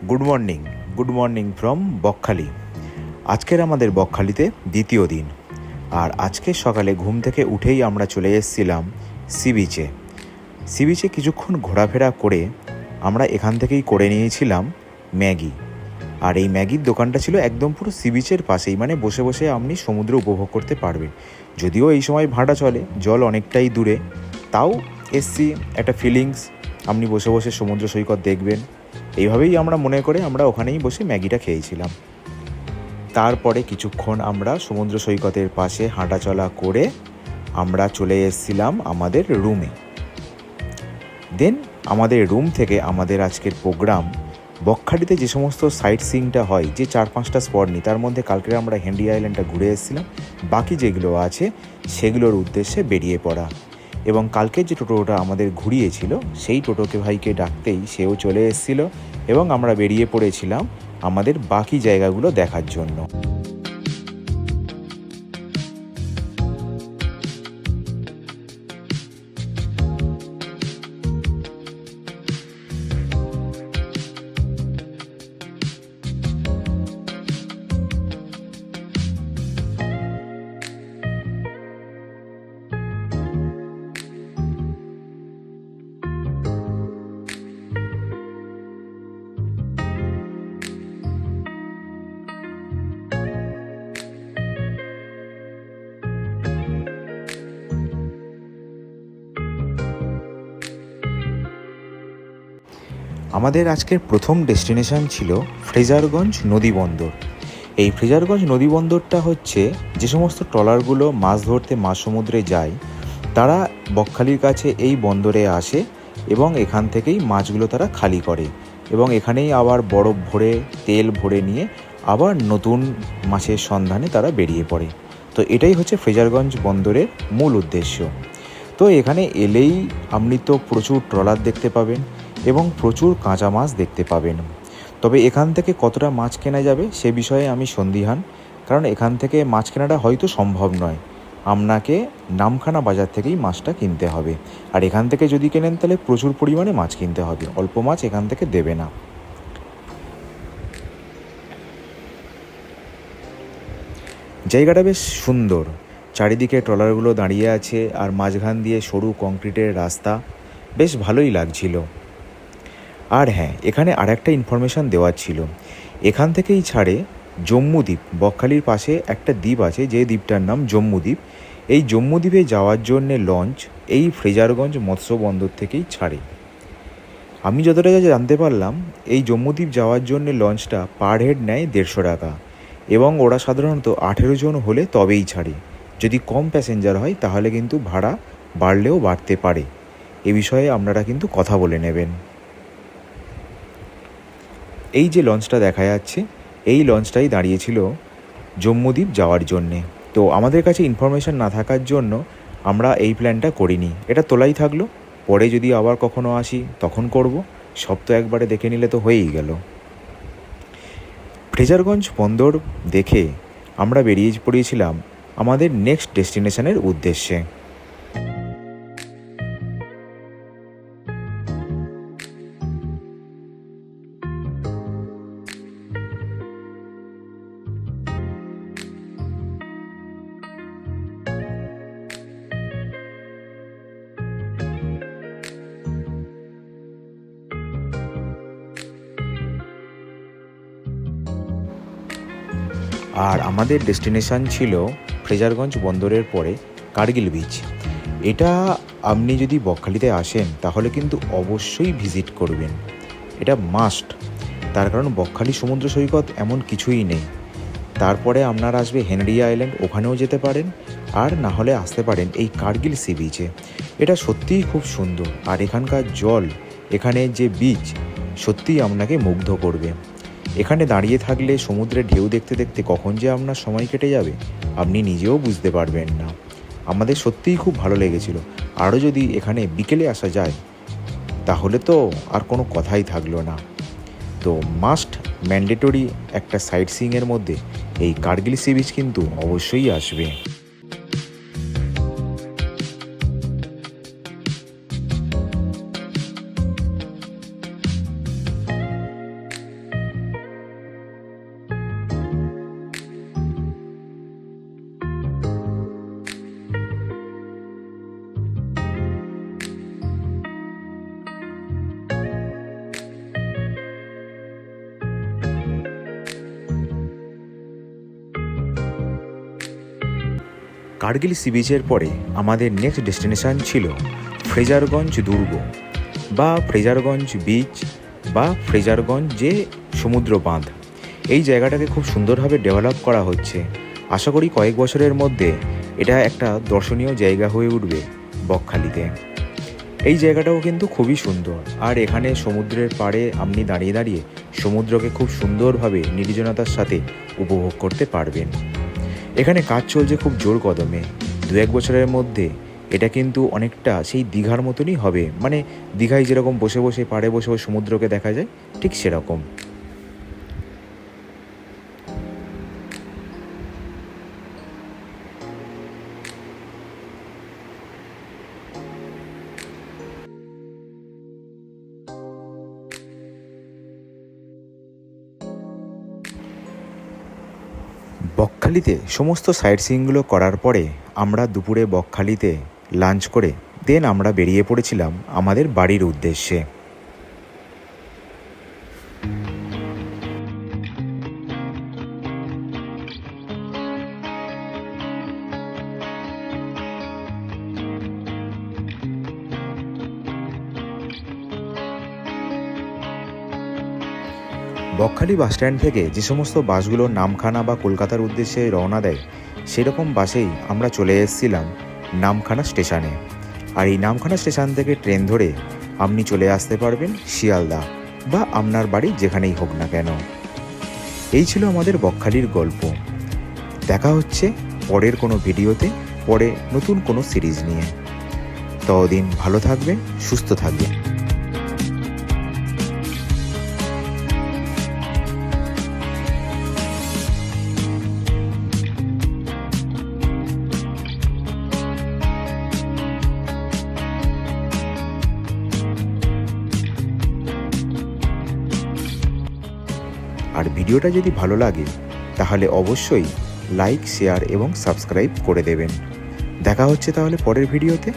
Good morning from Bakkhali. আজকের আমাদের বকখালিতে দ্বিতীয় দিন, আর আজকে সকালে ঘুম থেকে উঠেই আমরা চলে এসেছিলাম সি বিচে কিছুক্ষণ ঘোরাফেরা করে আমরা এখান থেকেই করে নিয়েছিলাম ম্যাগি। আর এই ম্যাগির দোকানটা ছিল একদম পুরো সি বিচের পাশেই, মানে বসে বসে আপনি সমুদ্র উপভোগ করতে পারবেন। যদিও এই সময় ভাটা চলে, জল অনেকটাই দূরে, তাও এসছি একটা ফিলিংস, আপনি বসে বসে সমুদ্র সৈকত দেখবেন, এইভাবেই আমরা মনে করে আমরা ওখানেই বসে ম্যাগিটা খেয়েছিলাম। তারপরে কিছুক্ষণ আমরা সমুদ্র সৈকতের পাশে হাঁটাচলা করে আমরা চলে এসেছিলাম আমাদের রুমে। দেন আমাদের রুম থেকে আমাদের আজকের প্রোগ্রাম, বকখালিতে যে সমস্ত সাইট সিইংটা হয়, যে 4-5টা স্পট নিই, তার মধ্যে কালকে আমরা হেনরি আইল্যান্ডটা ঘুরে এসেছিলাম, বাকি যেগুলো আছে সেগুলোর উদ্দেশ্যে বেরিয়ে পড়া। এবং কালকে যে টোটোটা আমাদের ঘুরিয়েছিল সেই টোটোকে ভাইকে ডাকতেই সেও চলে এসেছিল এবং আমরা বেরিয়ে পড়েছিলাম আমাদের বাকি জায়গাগুলো দেখার জন্য। আমাদের আজকের প্রথম ডেস্টিনেশন ছিল ফ্রেজারগঞ্জ নদী বন্দর। এই ফ্রেজারগঞ্জ নদী বন্দরটা হচ্ছে, যে সমস্ত ট্রলারগুলো মাছ ধরতে মাঝ সমুদ্রে যায় তারা বকখালির কাছে এই বন্দরে আসে এবং এখান থেকেই মাছগুলো তারা খালি করে এবং এখানেই আবার বরফ ভরে তেল ভরে নিয়ে আবার নতুন মাছের সন্ধানে তারা বেরিয়ে পড়ে। তো এটাই হচ্ছে ফ্রেজারগঞ্জ বন্দরের মূল উদ্দেশ্য। তো এখানে এলেই আপনি তো প্রচুর ট্রলার দেখতে পাবেন এবং প্রচুর কাঁচা মাছ দেখতে পাবেন। তবে এখান থেকে কতটা মাছ কেনা যাবে সে বিষয়ে আমি সন্দিহান, কারণ এখান থেকে মাছ কেনাটা হয়তো সম্ভব নয়। আপনাকে নামখানা বাজার থেকেই মাছটা কিনতে হবে, আর এখান থেকে যদি কেনেন তাহলে প্রচুর পরিমাণে মাছ কিনতে হবে, অল্প মাছ এখান থেকে দেবে না। জায়গাটা বেশ সুন্দর, চারিদিকে ট্রলারগুলো দাঁড়িয়ে আছে আর মাঝখান দিয়ে সরু কংক্রিটের রাস্তা, বেশ ভালোই লাগছিল। আর হ্যাঁ, এখানে আরেকটা ইনফরমেশান দেওয়ার ছিল, এখান থেকেই ছাড়ে জম্মুদ্বীপ। বকখালির পাশে একটা দ্বীপ আছে, যে দ্বীপটার নাম জম্মুদ্বীপ। এই জম্মুদ্বীপে যাওয়ার জন্যে লঞ্চ এই ফ্রেজারগঞ্জ মৎস্য বন্দর থেকেই ছাড়ে। আমি যতটা জানতে পারলাম, এই জম্মুদ্বীপ যাওয়ার জন্যে লঞ্চটা পার হেড নেয় 150 টাকা এবং ওরা সাধারণত 18 জন হলে তবেই ছাড়ে। যদি কম প্যাসেঞ্জার হয় তাহলে কিন্তু ভাড়া বাড়লেও বাড়তে পারে, এ বিষয়ে আপনারা কিন্তু কথা বলে নেবেন। এই যে লঞ্চটা দেখা যাচ্ছে, এই লঞ্চটাই দাঁড়িয়েছিল জম্মুদ্বীপ যাওয়ার জন্যে। তো আমাদের কাছে ইনফরমেশান না থাকার জন্য আমরা এই প্ল্যানটা করিনি, এটা তোলাই থাকলো, পরে যদি আবার কখনো আসি তখন করব, সব তো একবারে দেখে নিলে তো হয়েই গেল। ফ্রেজারগঞ্জ বন্দর দেখে আমরা বেরিয়ে পড়িয়েছিলাম আমাদের নেক্সট ডেস্টিনেশনের উদ্দেশ্যে। আর আমাদের ডেস্টিনেশন ছিল ফ্রেজারগঞ্জ বন্দরের পরে কার্গিল বিচ। এটা আপনি যদি বকখালিতে আসেন তাহলে কিন্তু অবশ্যই ভিজিট করবেন, এটা মাস্ট। তার কারণ বকখালি সমুদ্র সৈকত এমন কিছুই নেই। তারপরে আপনারা আসবে হেনরি আইল্যান্ড, ওখানেও যেতে পারেন, আর না হলে আসতে পারেন এই কার্গিল সি বিচে। এটা সত্যিই খুব সুন্দর, আর এখানকার জল, এখানে যে বিচ, সত্যিই আপনাকে মুগ্ধ করবে। এখানে দাঁড়িয়ে থাকলে সমুদ্রের ঢেউ দেখতে দেখতে কখন যে আপনার সময় কেটে যাবে আপনি নিজেও বুঝতে পারবেন না। আমাদের সত্যিই খুব ভালো লেগেছিল। আরও যদি এখানে বিকেলে আসা যায় তাহলে তো আর কোনো কথাই থাকলো না। তো মাস্ট ম্যান্ডেটরি একটা সাইট সিইংয়ের মধ্যে এই কার্গিল সি বিচ কিন্তু অবশ্যই আসবে। কার্গিল সি বিচের পরে আমাদের নেক্সট ডেস্টিনেশন ছিল ফ্রেজারগঞ্জ দুর্গ বা ফ্রেজারগঞ্জ বিচ বা ফ্রেজারগঞ্জ যে সমুদ্র বাঁধ। এই জায়গাটাকে খুব সুন্দরভাবে ডেভেলপ করা হচ্ছে। আশা করি কয়েক বছরের মধ্যে এটা একটা দর্শনীয় জায়গা হয়ে উঠবে বকখালিতে। এই জায়গাটাও কিন্তু খুবই সুন্দর, আর এখানে সমুদ্রের পাড়ে আপনি দাঁড়িয়ে দাঁড়িয়ে সমুদ্রকে খুব সুন্দরভাবে নির্জনতার সাথে উপভোগ করতে পারবেন। এখানে কাজ চলছে খুব জোর কদমে। 2-1 বছরের মধ্যে এটা কিন্তু অনেকটা সেই দীঘার মতনই হবে, মানে দীঘায় যেরকম বসে বসে পাড়ে বসে বসে সমুদ্রকে দেখা যায়, ঠিক সেরকম। বকখালিতে সমস্ত সাইট সিইংগুলো করার পরে আমরা দুপুরে বকখালিতে লাঞ্চ করে দেন আমরা বেরিয়ে পড়েছিলাম আমাদের বাড়ির উদ্দেশ্যে। বকখালি বাসস্ট্যান্ড থেকে যে সমস্ত বাসগুলো নামখানা বা কলকাতার উদ্দেশ্যে রওনা দেয়, সেরকম বাসেই আমরা চলে এসেছিলাম নামখানা স্টেশনে। আর এই নামখানা স্টেশন থেকে ট্রেন ধরে আপনি চলে আসতে পারবেন শিয়ালদা বা আপনার বাড়ি যেখানেই হোক না কেন। এই ছিল আমাদের বকখালির গল্প। দেখা হচ্ছে পরের কোনো ভিডিওতে, পরে নতুন কোনো সিরিজ নিয়ে। ততদিন ভালো থাকবেন, সুস্থ থাকবেন। আর ভিডিওটা যদি ভালো লাগে তাহলে অবশ্যই লাইক, শেয়ার এবং সাবস্ক্রাইব করে দেবেন। দেখা হচ্ছে তাহলে পরের ভিডিওতে।